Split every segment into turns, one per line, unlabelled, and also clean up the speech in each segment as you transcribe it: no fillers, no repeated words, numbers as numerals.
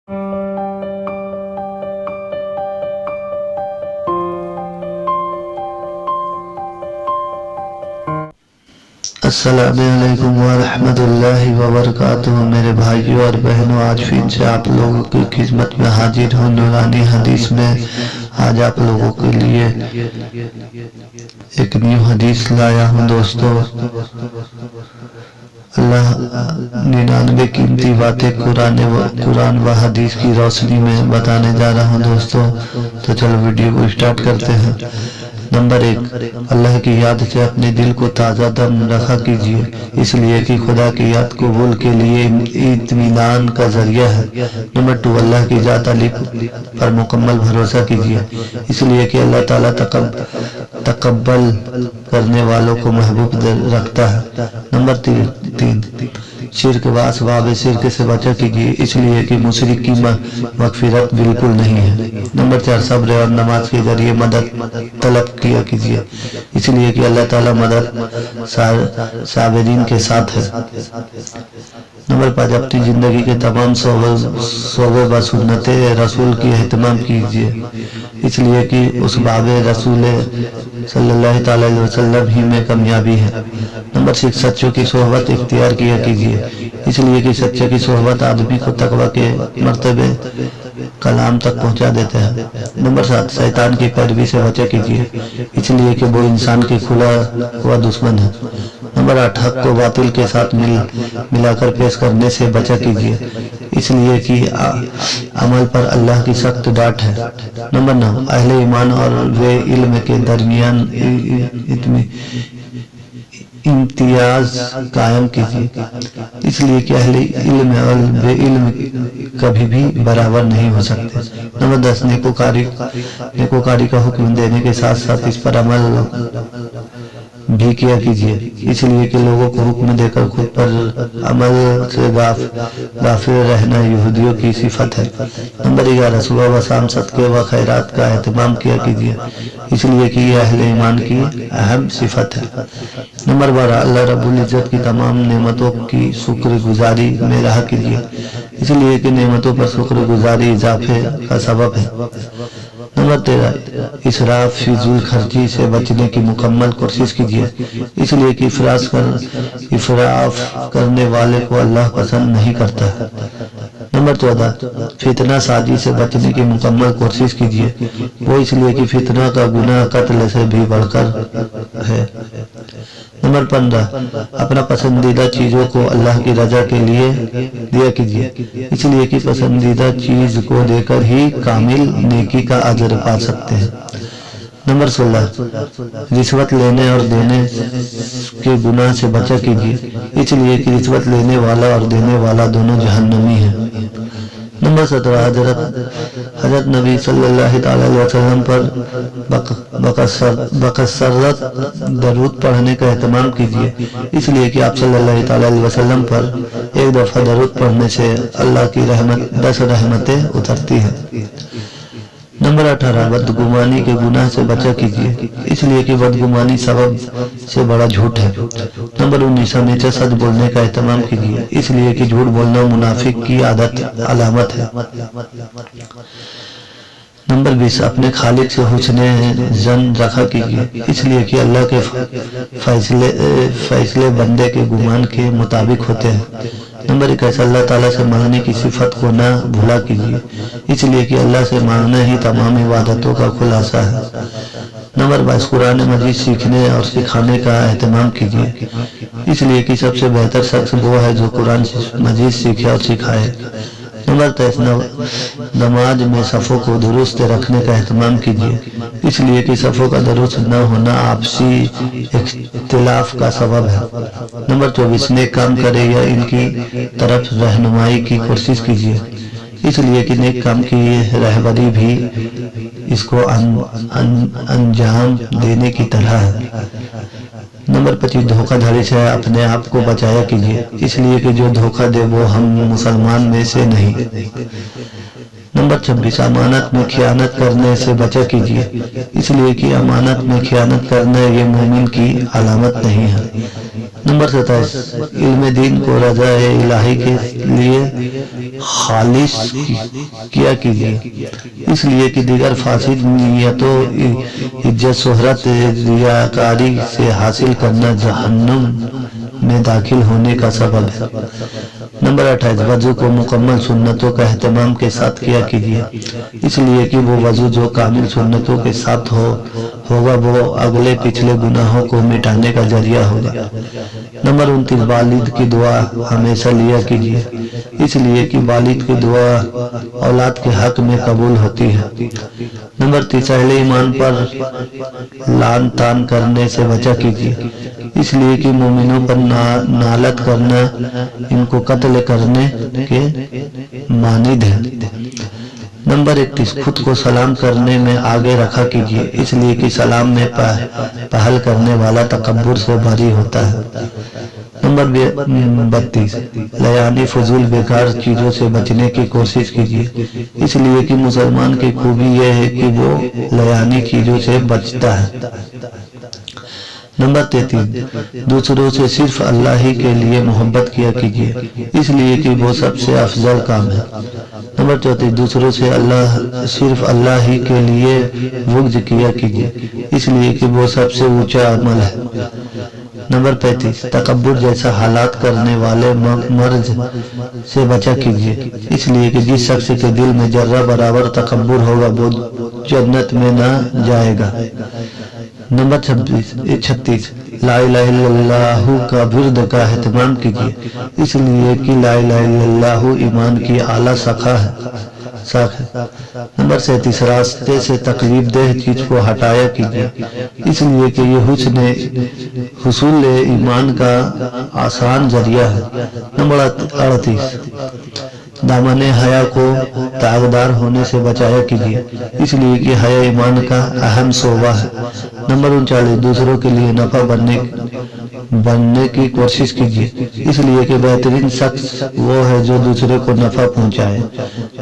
السلام علیکم ورحمۃ اللہ وبرکاتہ۔ میرے بھائیوں اور بہنوں، آج پھر سے آپ لوگوں کی خدمت میں حاضر ہوں نورانی حدیث میں۔ آج آپ لوگوں کے لیے ایک نیو حدیث لایا ہوں دوستو۔ اللہ 99 قیمتی باتیں قرآن و حدیث کی روشنی میں بتانے جا رہا ہوں دوستو۔ تو چلو ویڈیو کو اسٹارٹ کرتے ہیں۔ نمبر 1، اللہ کی یاد سے اپنے دل کو تازہ دم رکھا کیجیے، اس لیے کہ خدا کی یاد قبول کے لیے اطمینان کا ذریعہ ہے۔ نمبر 2، اللہ کی ذات علی پر مکمل بھروسہ کیجیے، اس لیے کہ اللہ تعالیٰ تقبل کرنے والوں کو محبوب رکھتا ہے۔ نمبر 3، شرک و اسباب شرک سے بچا کیجیے، اس لیے کہ مشرک کی مغفرت بالکل نہیں ہے۔ نمبر 4، صبر اور نماز کے ذریعے مدد طلب کیا کیجیے، اس لیے کہ اللہ تعالیٰ مدد صابرین کے ساتھ ہے۔ نمبر 5، اپنی زندگی کے تمام شعبوں و سنت رسول کی اہتمام کیجیے، اس لیے کہ اس باب رسول صلی اللہ علیہ وسلم ہی میں کامیابی ہے۔ نمبر 6، سچوں کی صحبت اختیار کیا کیجیے، اس لیے کہ سچے کی صحبت آدمی کو تقوی کے مرتبے کلام تک پہنچا دیتے ہیں۔ نمبر 7، شیطان کی پیروی سے بچا کیجیے، اس لیے کہ وہ انسان کی کھلا ہوا دشمن ہے۔ نمبر 8، حق کو باطل کے ساتھ ملا کر پیش کرنے سے بچا کیجیے، اس لیے کہ عمل پر اللہ کی سخت ڈانٹ ہے۔ نمبر 9، اہل ایمان اور بے علم کے درمیان امتیاز قائم کیجیے، اس لیے کہ اہل علم اور بے علم کبھی بھی برابر نہیں ہو سکتے۔ نمبر 10، نیکوکاری کا حکم دینے کے ساتھ ساتھ اس پر عمل بھی کیا کیجیے، اس لیے کہ لوگوں کو حکم دے کر خود پر عمل سے غافل رہنا یہودیوں کی صفت ہے۔ نمبر 11، صبح و شام صدقے و خیرات کا اہتمام کیا کیجیے، اس لیے کہ یہ اہل ایمان کی اہم صفت ہے۔ نمبر 12، اللہ رب العزت کی تمام نعمتوں کی شکر گزاری میں رہا کیجیے، اس لیے کہ نعمتوں پر شکر گزاری اضافے کا سبب ہے۔ نمبر 13، اسراف فضول خرچی سے بچنے کی مکمل کوشش کیجیے، اس لیے کہ اسراف کرنے والے کو اللہ پسند نہیں کرتا ہے۔ نمبر 14، فتنہ سازی سے بچنے کی مکمل کوشش کیجیے، وہ اس لیے کہ فتنہ کا گناہ قتل سے بھی بڑھ کر ہے۔ نمبر 15، اپنا پسندیدہ چیزوں کو اللہ کی رضا کے لیے دیا کیجیے، اس لیے کہ پسندیدہ چیز کو دے کر ہی کامل نیکی کا اجر پا سکتے ہیں۔ نمبر 16، رشوت لینے اور دینے کے گناہ سے بچا کیجیے، اس لیے کہ رشوت لینے والا اور دینے والا دونوں جہنمی ہیں۔ نمبر 17، حضرت نبی صلی اللہ علیہ وسلم پر بکثرت درود پڑھنے کا اہتمام کیجیے، اس لیے کہ آپ صلی اللہ علیہ وسلم پر ایک دفعہ درود پڑھنے سے اللہ کی 10 رحمتیں اترتی ہیں۔ نمبر 18، بدگمانی کے گناہ سے بچا کیجیے، اس لیے کہ بدگمانی سبب سے بڑا جھوٹ ہے۔ نمبر 19، ہمیشہ سچ بولنے کا اہتمام کیجیے، اس لیے کہ جھوٹ بولنا منافق کی علامت ہے۔ نمبر 20، اپنے خالق سے حسن ظن رکھا کیجیے، اس لیے کہ اللہ کے فیصلے بندے کے گمان کے مطابق ہوتے ہیں۔ نمبر 21، اللہ تعالیٰ سے مانگنے کی صفت کو نہ بھولا کیجیے، اس لیے کہ اللہ سے مانگنا ہی تمام عبادتوں کا خلاصہ ہے۔ نمبر 22، قرآن مجید سیکھنے اور سکھانے کا اہتمام کیجیے، اس لیے کہ سب سے بہتر شخص وہ ہے جو قرآن مجید سیکھے اور سکھائے۔ نمبر 23، نماز میں صفوں کو درست رکھنے کا اہتمام کیجیے، اس لیے کہ صفوں کا درست نہ ہونا آپسی اختلاف کا سبب ہے۔ نمبر 24، نیک کام کرے یا ان کی طرف رہنمائی کی کوشش کیجیے، اس لیے کہ نیک کام کی رہبری بھی اس کو انجام دینے کی طرح ہے۔ نمبر 25، دھوکہ دھڑی سے اپنے آپ کو بچایا کیجیے، اس لیے کہ جو دھوکہ دے وہ ہم مسلمان میں سے نہیں۔ نمبر 26، امانت میں خیانت کرنے سے بچا کیجیے، اس لیے کہ امانت میں خیانت کرنا یہ مومن کی علامت نہیں ہے۔ نمبر 27، علم دین کو رضا الہی کے لیے خالص کیا کیجیے، اس لیے کہ دیگر فاسد نیتوں عزت شہرت ریاکاری سے حاصل کرنا جہنم میں داخل ہونے کا سبب ہے۔ نمبر 28 وضو کو مکمل سنتوں کا اہتمام کے ساتھ کیا کیجیے، اس لیے کہ وہ وضو جو کامل سنتوں کے ساتھ ہوگا وہ اگلے پچھلے گناہوں کو مٹانے کا ذریعہ ہوگا۔ نمبر 29 والد کی دعا ہمیشہ لیا کیجیے، اس لیے کہ والد کی دعا اولاد کے حق میں قبول ہوتی ہے۔ نمبر 30 اہل ایمان پر لعن طعن کرنے سے بچا کیجیے، اس لیے کہ مومنوں پر نالت کرنا ان کو قتل کرنے کے مانند ہے۔ نمبر 31 خود کو سلام کرنے میں آگے رکھا کیجیے، اس لیے کہ سلام میں پہل کرنے والا تکبر سے بری ہوتا ہے۔ نمبر 32 لیانی فضول بیکار چیزوں سے بچنے کی کوشش کیجیے، اس لیے کہ مسلمان کی خوبی یہ ہے کہ وہ لیانی چیزوں سے بچتا ہے۔ نمبر 33 دوسروں سے صرف اللہ ہی کے لیے محبت کیا کیجیے، اس لیے کہ وہ سب سے افضل کام ہے۔ نمبر 34 دوسروں سے صرف اللہ ہی کے لیے بغض کیا کیجیے، اس لیے کہ وہ سب سے اونچا عمل ہے۔ نمبر 35 تکبر جیسا حالات کرنے والے مرض سے بچا کیجیے، اس لیے کہ جس شخص کے دل میں ذرہ برابر تکبر ہوگا وہ جنت میں نہ جائے گا۔ نمبر 36 لا الہ الا اللہ کا ورد کا اہتمام کیجیے، اس لیے کہ لا الہ الا اللہ ایمان کی اعلیٰ شاخ ہے۔ نمبر 37 راستے سے تکلیف دہ چیز کو ہٹایا کیجیے، اس لیے کہ یہ حصول ایمان کا آسان ذریعہ ہے۔ نمبر 38 دامن حیا کو داغدار ہونے سے بچایا کیجیے، اس لیے کہ حیا ایمان کا اہم شعبہ ہے۔ نمبر 39 دوسروں کے لیے نفع بننے کی کوشش کیجیے، اس لیے کہ بہترین شخص وہ ہے جو دوسرے کو نفع پہنچائے۔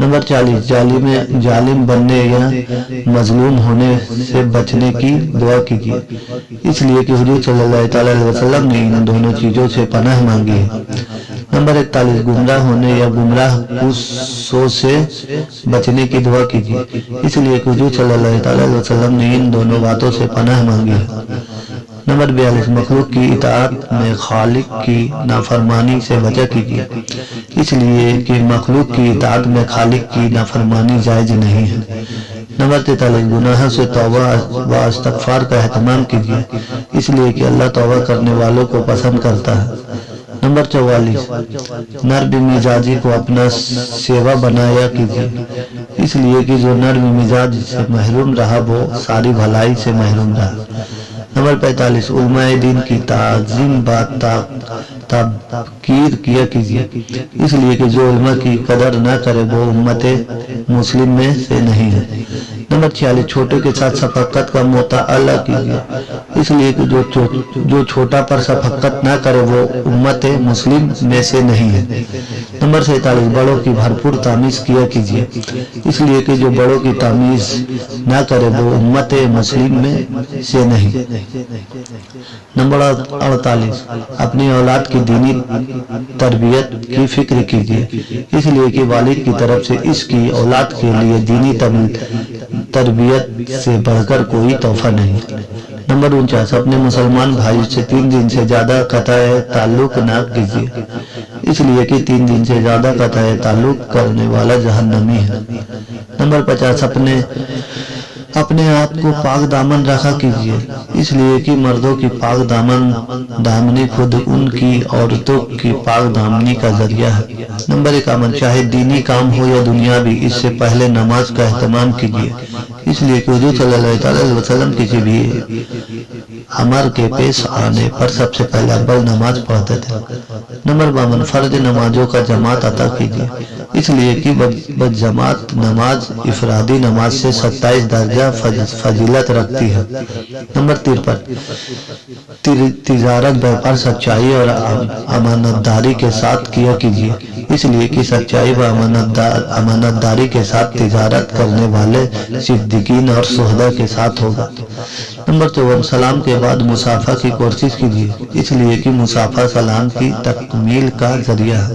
نمبر 40 ظالم بننے یا مظلوم ہونے سے بچنے کی دعا کیجیے، اس لیے کہ حضور صلی اللہ علیہ وسلم نے ان دونوں چیزوں سے پناہ مانگی ہے۔ نمبر 41 گمراہ ہونے یا گمراہ کوشوں سے بچنے کی دعا کیجیے، اس لیے کہ حضور صلی اللہ علیہ وسلم نے ان دونوں باتوں سے پناہ مانگی ہے۔ نمبر 42 مخلوق کی اطاعت میں خالق کی نافرمانی سے بچا کیجیے، اس لیے کہ مخلوق کی اطاعت میں خالق کی نافرمانی جائز نہیں ہے۔ نمبر 43 گناہوں سے توبہ و استغفار کا اہتمام کیجیے، اس لیے کہ اللہ توبہ کرنے والوں کو پسند کرتا ہے۔ نمبر 44 نرم مزاجی کو اپنا سیوا بنایا کیجیے، اس لیے کہ جو نرم مزاج سے محروم رہا وہ ساری بھلائی سے محروم رہا۔ نمبر 45 علماء دین کی تعظیم تذکیر کیا کیجیے، اس لیے کہ جو علماء کی قدر نہ کرے وہ امت مسلم میں سے نہیں ہے۔ نمبر 46 چھوٹے کے ساتھ شفقت کا مطالعہ کیجیے، اس لیے کہ جو چھوٹا پر شفقت نہ کرے وہ امت مسلم میں سے نہیں ہے۔ نمبر 47 بڑوں کی بھرپور تمیز کیا کیجیے، اس لیے کہ جو بڑوں کی تمیز نہ کرے وہ امت مسلم میں سے نہیں۔ نمبر 48 اپنی اولاد کی دینی تربیت کی فکر کیجیے، اس لیے کہ والد کی طرف سے اس کی اولاد کے لیے دینی تربیت سے بڑھ کر کوئی تحفہ نہیں۔ نمبر 49 اپنے مسلمان بھائی سے 3 دن سے زیادہ قطع تعلق نہ کیجیے، اس لیے کہ 3 دن سے زیادہ قطع تعلق کرنے والا جہنمی ہے۔ نمبر 50 اپنے آپ کو پاک دامن رکھا کیجیے، اس لیے کہ مردوں کی پاک دامنی خود ان کی عورتوں کی پاک دامنی کا ذریعہ ہے۔ نمبر 51 چاہے دینی کام ہو یا دنیاوی اس سے پہلے نماز کا اہتمام کیجیے، اس لیے کہ حضور صلی اللہ علیہ وسلم کسی بھی امر کے پیش آنے پر سب سے پہلے اول نماز پڑھتے تھے۔ نمبر 52 فرض نمازوں کا جماعت عطا کیجیے، اس لیے کہ جماعت نماز افرادی نماز سے 27 درجہ فضیلت رکھتی ہے۔ نمبر 53 تجارت بیپار سچائی اور امانت داری کے ساتھ کیا کیجیے، اس لیے کہ سچائی و امانت داری کے ساتھ تجارت کرنے والے صدیقین اور شہداء کے ساتھ ہوگا۔ نمبر 54 سلام کے بعد مصافحہ کی کوشش کیجیے، اس لیے کہ مصافحہ سلام کی تکمیل کا ذریعہ ہے۔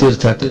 63,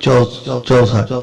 64,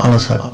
68,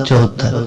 74,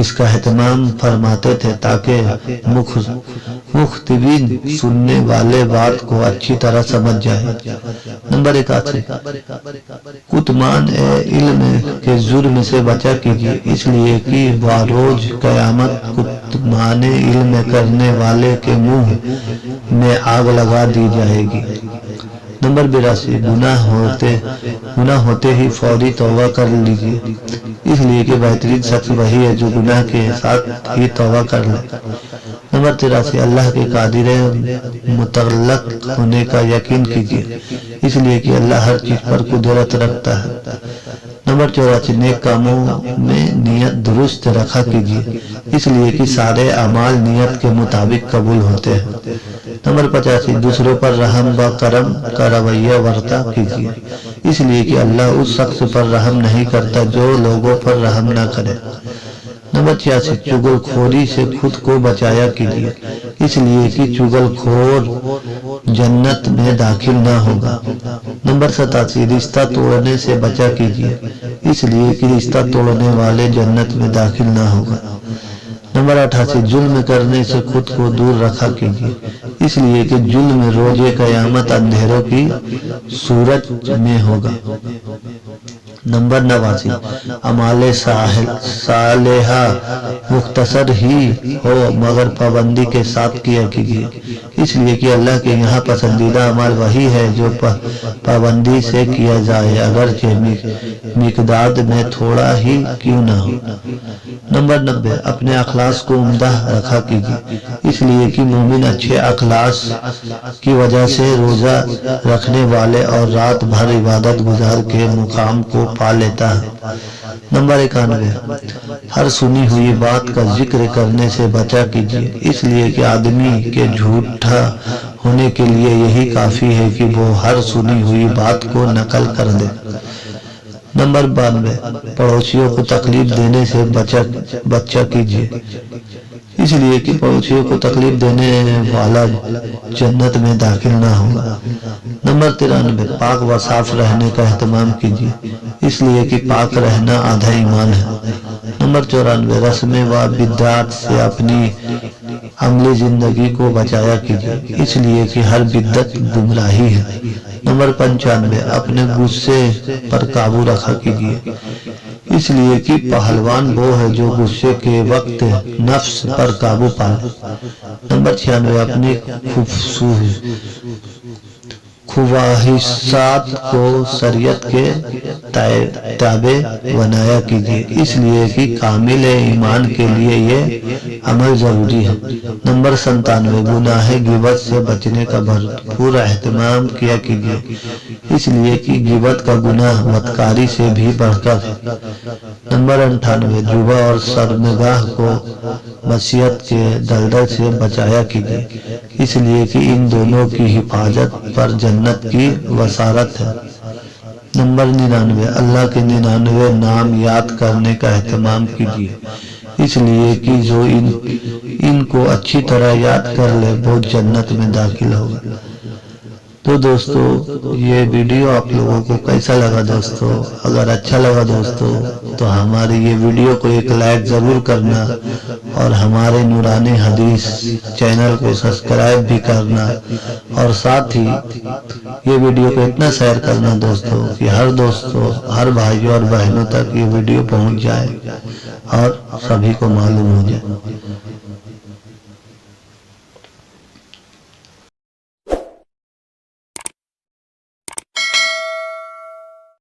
اس کا اہتمام فرماتے تھے تاکہ مخاطبین سننے والے بات کو اچھی طرح سمجھ جائے۔ نمبر 81 کتمان علم کے جرم سے بچا کیجیے، اس لیے کہ بروز قیامت کتمان علم کرنے والے کے منہ میں آگ لگا دی جائے گی۔ نمبر 82 گناہ ہوتے ہی فوری توبہ کر لیجیے، اس لیے کہ بہترین شخص وہی ہے جو گناہ کے ساتھ ہی توبہ کر لے۔ نمبر 83 اللہ کے قادر مطلق ہونے کا یقین کیجیے، اس لیے کہ اللہ ہر چیز پر قدرت رکھتا ہے۔ نمبر 84 نیک کاموں میں نیت درست رکھا کیجیے، اس لیے کہ سارے اعمال نیت کے مطابق قبول ہوتے ہیں۔ نمبر 85 دوسروں پر رحم و کرم کا رویہ برتا کیجیے، اس لیے کہ اللہ اس شخص پر رحم نہیں کرتا جو لوگوں پر رحم نہ کرے۔ نمبر 86 چغل خوری سے خود کو بچایا کیجیے، اس لیے کہ چغل خور جنت میں داخل نہ ہوگا۔ نمبر 87 رشتہ توڑنے سے بچا کیجیے، اس لیے کہ رشتہ توڑنے والے جنت میں داخل نہ ہوگا۔ نمبر 88 ظلم کرنے سے خود کو دور رکھا کیجیے، اس لیے کہ ظلم روز قیامت اندھیروں کی صورت میں ہوگا۔ نمبر 89 اعمال صالحہ مختصر ہی ہو مگر پابندی کے ساتھ کیا کیجیے، اس لیے کہ اللہ کے یہاں پسندیدہ عمل وہی ہے جو پابندی سے کیا جائے، اگرچہ مقدار میں تھوڑا ہی کیوں نہ ہو۔ نمبر 90 اپنے اخلاص کو عمدہ رکھا کیجیے، اس لیے کہ مومن اچھے اخلاص کی وجہ سے روزہ رکھنے والے اور رات بھر عبادت گزار کے مقام کو پا لیتا ہے۔ نمبر 91 ہر سنی ہوئی بات کا ذکر کرنے سے بچا کیجیے، اس لیے کہ آدمی کے جھوٹا ہونے کے لیے یہی کافی ہے کہ وہ ہر سنی ہوئی بات کو نقل کر دے۔ نمبر 92 پڑوسیوں کو تکلیف دینے سے بچا کیجیے، اس لیے کہ پڑوسیوں کو تکلیف دینے والا جنت میں داخل نہ ہوگا۔ نمبر 93 پاک و صاف رہنے کا اہتمام کیجیے، اس لیے کہ پاک رہنا آدھا ایمان ہے۔ نمبر 94 رسمیں و بدعات سے اپنی عملی زندگی کو بچایا کیجیے، اس لیے کہ ہر بدعت گمراہی ہے۔ نمبر 95 اپنے غصے پر قابو رکھا کیجیے، اس لیے کہ پہلوان وہ ہے جو غصے کے وقت نفس پر قابو پائے۔ نمبر 96 اپنی خواہشات کو شریعت کے تابع بنایا کیجیے، اس لیے کہ کامل ایمان کے لیے یہ عمل ضروری ہے۔ نمبر 97 گناہ غیبت سے بچنے کا بھرپور اہتمام کیا کیجیے، اس لیے کہ غیبت کا گناہ بدکاری سے بھی بڑھ کر ہے۔ نمبر 98 جوبہ اور شرمگاہ کو معصیت کے دلدل سے بچایا کیجیے، اس لیے کہ ان دونوں کی حفاظت پر جنت کی بشارت ہے۔ نمبر 99 اللہ کے 99 نام یاد کرنے کا اہتمام کیجیے، اس لیے کہ جو ان کو اچھی طرح یاد کر لے وہ جنت میں داخل ہوگا۔ تو دوستو یہ ویڈیو آپ لوگوں کو کیسا لگا دوستو؟ اگر اچھا لگا دوستو تو ہماری یہ ویڈیو کو ایک لائک ضرور کرنا اور ہمارے نورانی حدیث چینل کو سبسکرائب بھی کرنا، اور ساتھ ہی یہ ویڈیو کو اتنا شیئر کرنا دوستو کہ ہر بھائیوں اور بہنوں تک یہ ویڈیو پہنچ جائے اور سبھی کو معلوم ہو جائے۔